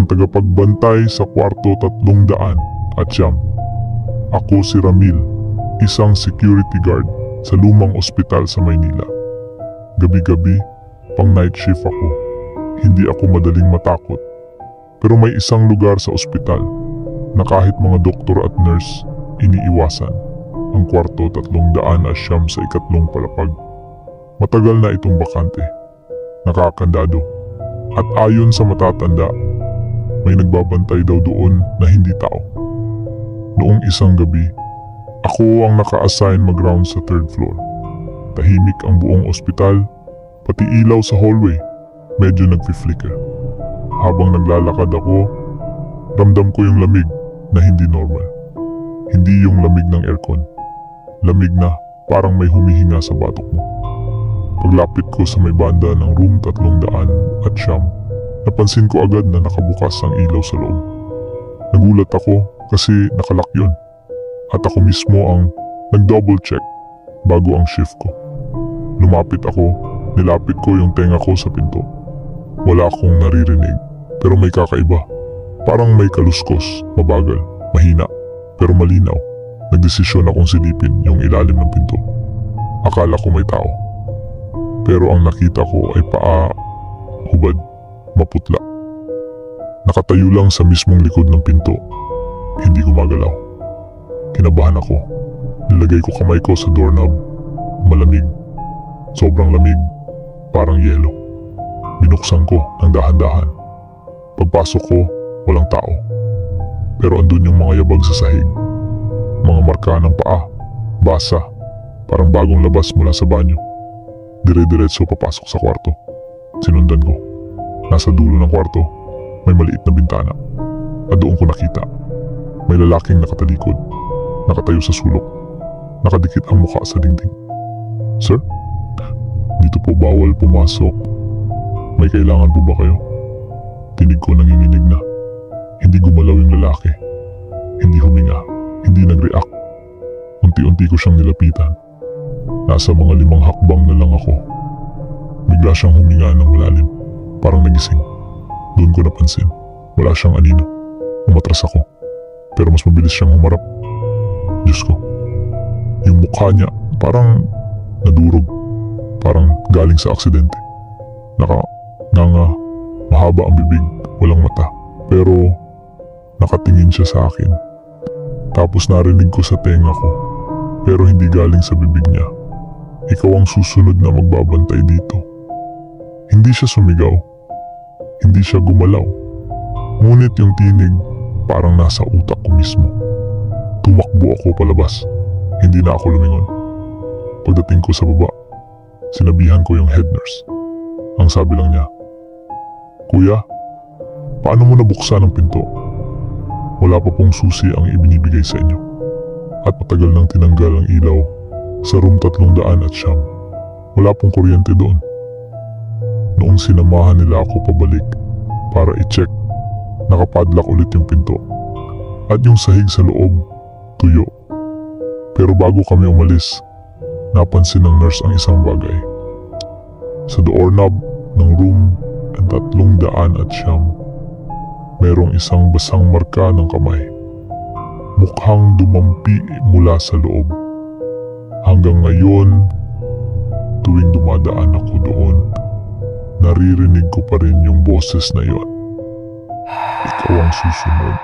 ang tagapagbantay sa kwarto 309. Ako si Ramil, isang security guard sa lumang ospital sa Maynila. Gabi-gabi, pang night shift ako. Hindi ako madaling matakot. Pero may isang lugar sa ospital na kahit mga doktor at nurse iniiwasan. Ang kwarto 309 sa ikatlong palapag. Matagal na itong bakante. Nakakandado. At ayon sa matatanda, may nagbabantay daw doon na hindi tao. Noong isang gabi, ako ang naka-assign mag-round sa 3rd floor. Tahimik ang buong ospital, pati ilaw sa hallway, medyo nagfi-flicker. Habang naglalakad ako, ramdam ko yung lamig na hindi normal. Hindi yung lamig ng aircon. Lamig na parang may humihinga sa batok mo. Paglapit ko sa may banda ng room 309, napansin ko agad na nakabukas ang ilaw sa loob. Nagulat ako kasi nakalock yun. At ako mismo ang nag-double check bago ang shift ko. Lumapit ako, nilapit ko yung tenga ko sa pinto. Wala akong naririnig, pero may kakaiba. Parang may kaluskos, mabagal, mahina, pero malinaw. Nagdesisyon akong silipin yung ilalim ng pinto. Akala ko may tao. Pero ang nakita ko ay paa, hubad, maputla. Nakatayo lang sa mismong likod ng pinto. Hindi gumagalaw. Kinabahan ako. Nilagay ko kamay ko sa doorknob. Malamig. Sobrang lamig. Parang yelo. Binuksan ko ng dahan-dahan. Pagpasok ko, walang tao. Pero andun yung mga yabag sa sahig. Mga marka ng paa. Basa. Parang bagong labas mula sa banyo. Dire-diretso papasok sa kwarto. Sinundan ko. Nasa dulo ng kwarto, may maliit na bintana. At doon ko nakita. May lalaking nakatalikod. Nakatayo sa sulok. Nakadikit ang mukha sa dingding. Sir? Dito po bawal pumasok. May kailangan po ba kayo? Tinig ko nanginginig na. Hindi gumalaw yung lalaki. Hindi huminga. Hindi nag-react. Unti-unti ko siyang nilapitan. Nasa mga 5 hakbang na lang ako. Bigla siyang huminga ng malalim. Parang nagising. Doon ko napansin. Wala siyang anino. Umatras ako. Pero mas mabilis siyang humarap. Diyos ko. Yung mukha niya parang nadurog. Parang galing sa aksidente. Nganga. Mahaba ang bibig. Walang mata. Pero nakatingin siya sa akin. Tapos narinig ko sa tenga ko. Pero hindi galing sa bibig niya. Ikaw ang susunod na magbabantay dito. Hindi siya sumigaw. Hindi siya gumalaw. Ngunit yung tinig parang nasa utak ko mismo. Tumakbo ako palabas. Hindi na ako lumingon. Pagdating ko sa baba, sinabihan ko yung head nurse. Ang sabi lang niya, "Kuya, paano mo nabuksan ang pinto? Wala pa pong susi ang ibinibigay sa inyo." At matagal nang tinanggal ang ilaw sa room 309. Wala pong kuryente doon. Noong sinamahan nila ako pabalik para i-check, nakapadlock ulit yung pinto. At yung sahig sa loob, tuyo. Pero bago kami umalis, napansin ng nurse ang isang bagay. Sa doorknob ng room 309, merong isang basang marka ng kamay. Mukhang dumampi mula sa loob. Hanggang ngayon, tuwing dumadaan ako doon, naririnig ko pa rin yung boses na yon. Ikaw ang susunod.